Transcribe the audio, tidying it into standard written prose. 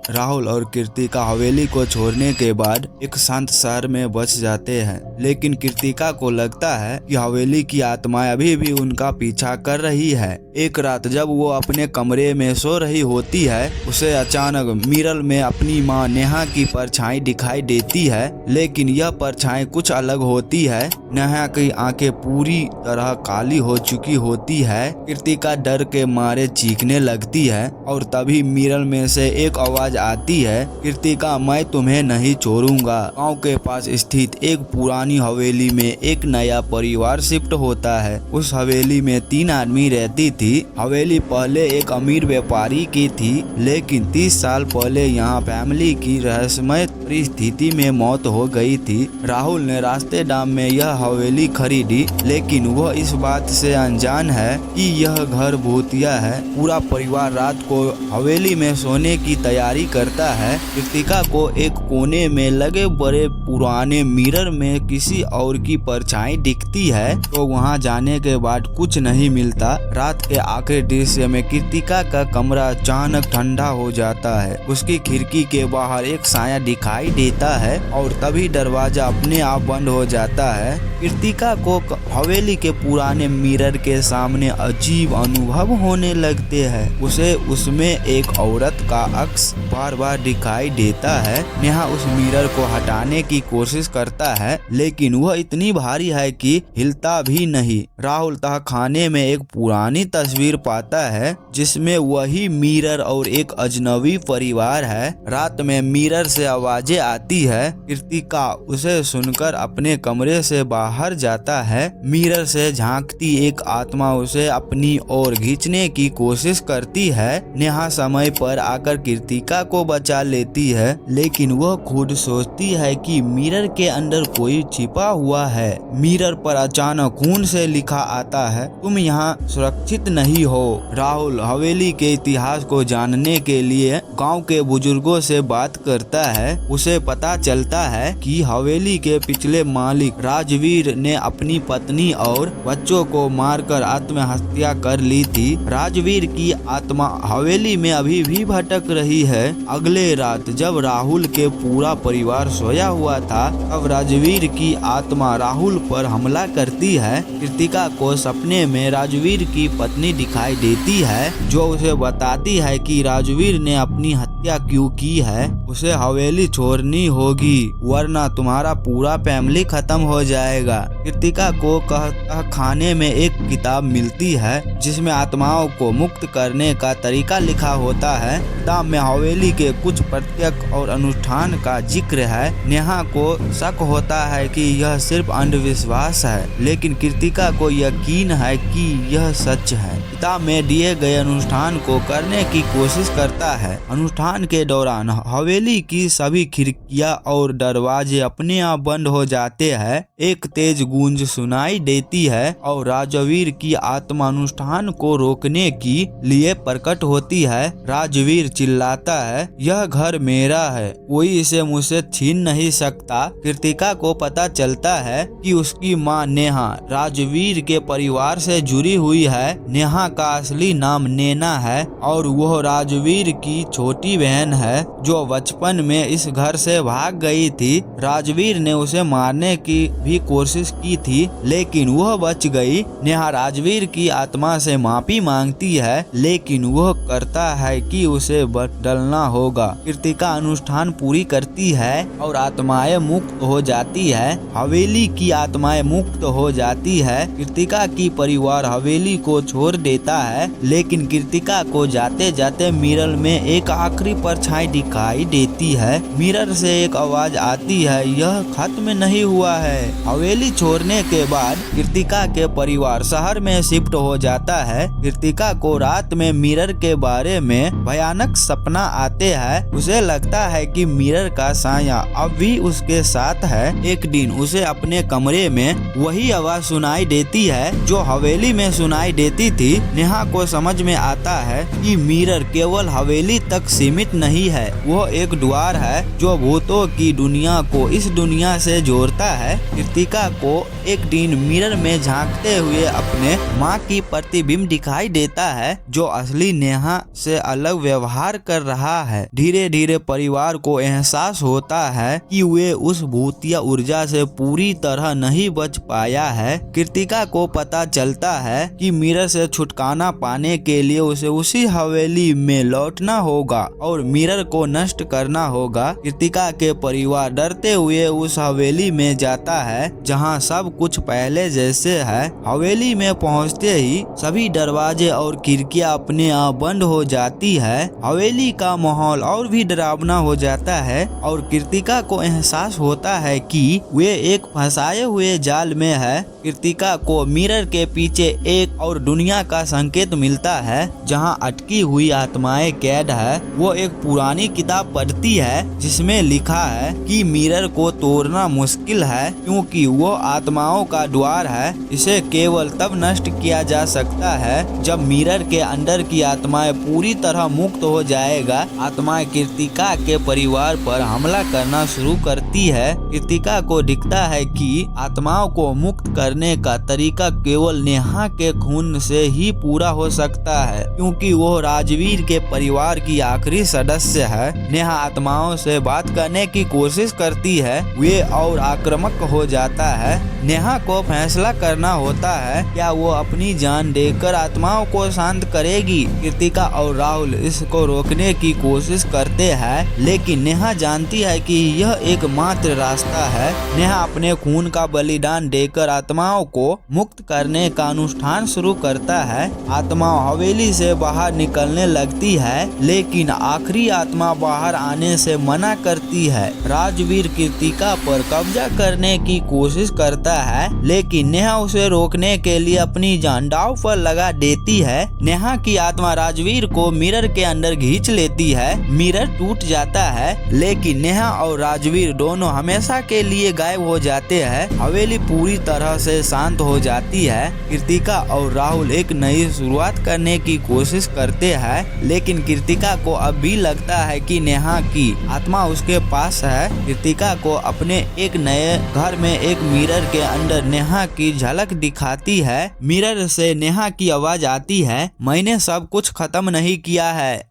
राहुल और कृतिका हवेली को छोड़ने के बाद एक शांत शहर में बस जाते हैं, लेकिन कृतिका को लगता है कि हवेली की आत्मा अभी भी उनका पीछा कर रही है। एक रात जब वो अपने कमरे में सो रही होती है, उसे अचानक मिरर में अपनी माँ नेहा की परछाई दिखाई देती है, लेकिन यह परछाई कुछ अलग होती है। नेहा की आंखें पूरी तरह काली हो चुकी होती है। कृतिका डर के मारे चीखने लगती है और तभी मिरर में से एक आवाज आती है, कृतिका मैं तुम्हें नहीं छोड़ूंगा। गांव के पास स्थित एक पुरानी हवेली में एक नया परिवार शिफ्ट होता है। उस हवेली में 3 आदमी रहती थी। हवेली पहले एक अमीर व्यापारी की थी, लेकिन 30 साल पहले यहाँ फैमिली की रहस्यमय परिस्थिति में मौत हो गई थी। राहुल ने रास्ते दाम में यह हवेली खरीदी, लेकिन वह इस बात से अनजान है कि यह घर भूतिया है। पूरा परिवार रात को हवेली में सोने की तैयारी करता है। कृतिका को एक कोने में लगे बड़े पुराने मिरर में किसी और की परछाई दिखती है, तो वहां जाने के बाद कुछ नहीं मिलता। रात के आखिरी दृश्य में कृतिका का कमरा अचानक ठंडा हो जाता है। उसकी खिड़की के बाहर एक साया दिखाई देता है और तभी दरवाजा अपने आप बंद हो जाता है। कृतिका को हवेली के पुराने मिरर के सामने अजीब अनुभव होने लगते हैं। उसे उसमें एक औरत का अक्स बार बार दिखाई देता है। नेहा उस मिरर को हटाने की कोशिश करता है, लेकिन वह इतनी भारी है कि हिलता भी नहीं। राहुल तहखाने में एक पुरानी तस्वीर पाता है, जिसमें वही मिरर और एक अजनबी परिवार है। रात में मिरर से आवाजें आती है। कृतिका उसे सुनकर अपने कमरे से बाहर जाता है। मिरर से झांकती एक आत्मा उसे अपनी ओर खींचने की कोशिश करती है। नेहा समय पर आकर कृतिका को बचा लेती है, लेकिन वह खुद सोचती है कि मिरर के अंदर कोई छिपा हुआ है। मिरर पर अचानक खून से लिखा आता है, तुम यहाँ सुरक्षित नहीं हो। राहुल हवेली के इतिहास को जानने के लिए गांव के बुजुर्गों से बात करता है। उसे पता चलता है कि हवेली के पिछले मालिक राजवीर ने अपनी पत्नी और बच्चों को मारकर आत्महत्या कर ली थी। राजवीर की आत्मा हवेली में अभी भी भटक रही है। अगले रात जब राहुल के पूरा परिवार सोया हुआ था, तब राजवीर की आत्मा राहुल पर हमला करती है। कृतिका को सपने में राजवीर की पत्नी दिखाई देती है, जो उसे बताती है कि राजवीर ने अपनी हत्या क्यों की है। उसे हवेली छोड़नी होगी, वरना तुम्हारा पूरा फैमिली खत्म हो जाएगा। कृतिका को खाने में एक किताब मिलती है, जिसमें आत्माओं को मुक्त करने का तरीका लिखा होता है। किताब में हवेली के कुछ प्रत्यक्ष और अनुष्ठान का जिक्र है। नेहा को शक होता है कि यह सिर्फ अंधविश्वास है, लेकिन कृतिका को यकीन है कि यह सच है। किताब में दिए गए अनुष्ठान को करने की कोशिश करता है। अनुष्ठान के दौरान हवेली की सभी खिड़कियां और दरवाजे अपने आप बंद हो जाते हैं। एक तेज गूंज सुनाई देती है और राजवीर की आत्मा अनुष्ठान को रोकने के लिए प्रकट होती है। राजवीर चिल्लाता है, यह घर मेरा है, कोई इसे मुझसे छीन नहीं सकता। कृतिका को पता चलता है कि उसकी माँ नेहा राजवीर के परिवार से जुड़ी हुई है। नेहा का असली नाम नैना है और वह राजवीर की छोटी बहन है, जो बचपन में इस घर से भाग गई थी। राजवीर ने उसे मारने की भी कोशिश की थी, लेकिन वह बच गई। नेहा राजवीर की आत्मा से माफी मांगती है, लेकिन वह करता है कि उसे बदलना होगा। कृतिका अनुष्ठान पूरी करती है और आत्माएं मुक्त हो जाती है। हवेली की आत्माएं मुक्त हो जाती है। कृतिका की परिवार हवेली को छोड़ देता है, लेकिन कृतिका को जाते जाते मिरर में एक आखिरी परछाई दिखाई देती है। मिरर से एक आवाज आती है, यह खत्म नहीं हुआ है। हवेली छोड़ने के बाद कृतिका के परिवार शहर में शिफ्ट हो जाता है। कृतिका को रात में मिरर के बारे में भयानक सपना आते हैं। उसे लगता है कि मिरर का साया अब भी उसके साथ है। एक दिन उसे अपने कमरे में वही आवाज सुनाई देती है जो हवेली में सुनाई देती थी। नेहा को समझ में आता है कि मिरर केवल हवेली तक सीमित नहीं है, वो एक द्वार है जो भूतों की दुनिया को इस दुनिया से जोड़ता है। कृतिका को एक दिन मिरर में झांकते हुए अपने माँ की प्रतिबिंब दिखाई देता है, जो असली नेहा से अलग व्यवहार कर रहा है। धीरे धीरे परिवार को एहसास होता है कि वे उस भूतिया ऊर्जा से पूरी तरह नहीं बच पाया है। कृतिका को पता चलता है कि मिरर से छुटकारा पाने के लिए उसे उसी हवेली में लौटना होगा और मिरर को नष्ट करना होगा। कृतिका के परिवार डरते हुए उस हवेली में जाता है जहां सब कुछ पहले जैसे है। हवेली में पहुंचते ही सभी दरवाजे और खिड़कियां अपने आप बंद हो जाती है। हवेली का माहौल और भी डरावना हो जाता है और कृतिका को एहसास होता है कि वे एक फंसाए हुए जाल में है। कृतिका को मिरर के पीछे एक और दुनिया का संकेत मिलता है जहां अटकी हुई आत्माएं कैद है। वो एक पुरानी किताब पढ़ती है जिसमें लिखा है कि मिरर को तोड़ना मुश्किल है क्योंकि वो आत्माओं का द्वार है। इसे केवल तब नष्ट किया जा सकता है जब मिरर के अंदर की आत्माएं पूरी तरह मुक्त हो जाएगा। आत्माएं कृतिका के परिवार पर हमला करना शुरू करती है। कृतिका को दिखता है कि आत्माओं को मुक्त करने का तरीका केवल नेहा के खून से ही पूरा हो सकता है क्योंकि वो राजवीर के परिवार की आखिरी सदस्य है। नेहा आत्माओं से बात करने की कोशिश करती है, वे और आक्रामक हो जाता है। नेहा को फैसला करना होता है क्या वो अपनी जान देकर आत्माओं को शांत करेगी। कृतिका और राहुल इसको रोकने की कोशिश करते हैं, लेकिन नेहा जानती है कि यह एकमात्र रास्ता है। नेहा अपने खून का बलिदान देकर आत्माओं को मुक्त करने का अनुष्ठान शुरू करता है। आत्मा हवेली से बाहर निकलने लगती है, लेकिन आखिरी आत्मा बाहर आने से मना करती है। राजवीर कृतिका पर कब्जा करने की कोशिश करता है, लेकिन नेहा उसे रोकने के लिए अपनी जान दांव पर लगा देती है। नेहा की आत्मा राजवीर को मिरर के अंदर खींच लेती है। मिरर टूट जाता है, लेकिन नेहा और राजवीर दोनों हमेशा के लिए गायब हो जाते हैं। हवेली पूरी तरह से शांत हो जाती है। कृतिका और राहुल एक नई शुरुआत करने की कोशिश करते हैं, लेकिन कृतिका को अब भी लगता है कि नेहा की आत्मा उसके पास है। कृतिका को अपने एक नए घर में एक मिरर के अंदर नेहा की झलक दिखाती है। मिरर से नेहा की आवाज आती है, मैंने सब कुछ खत्म नहीं किया है,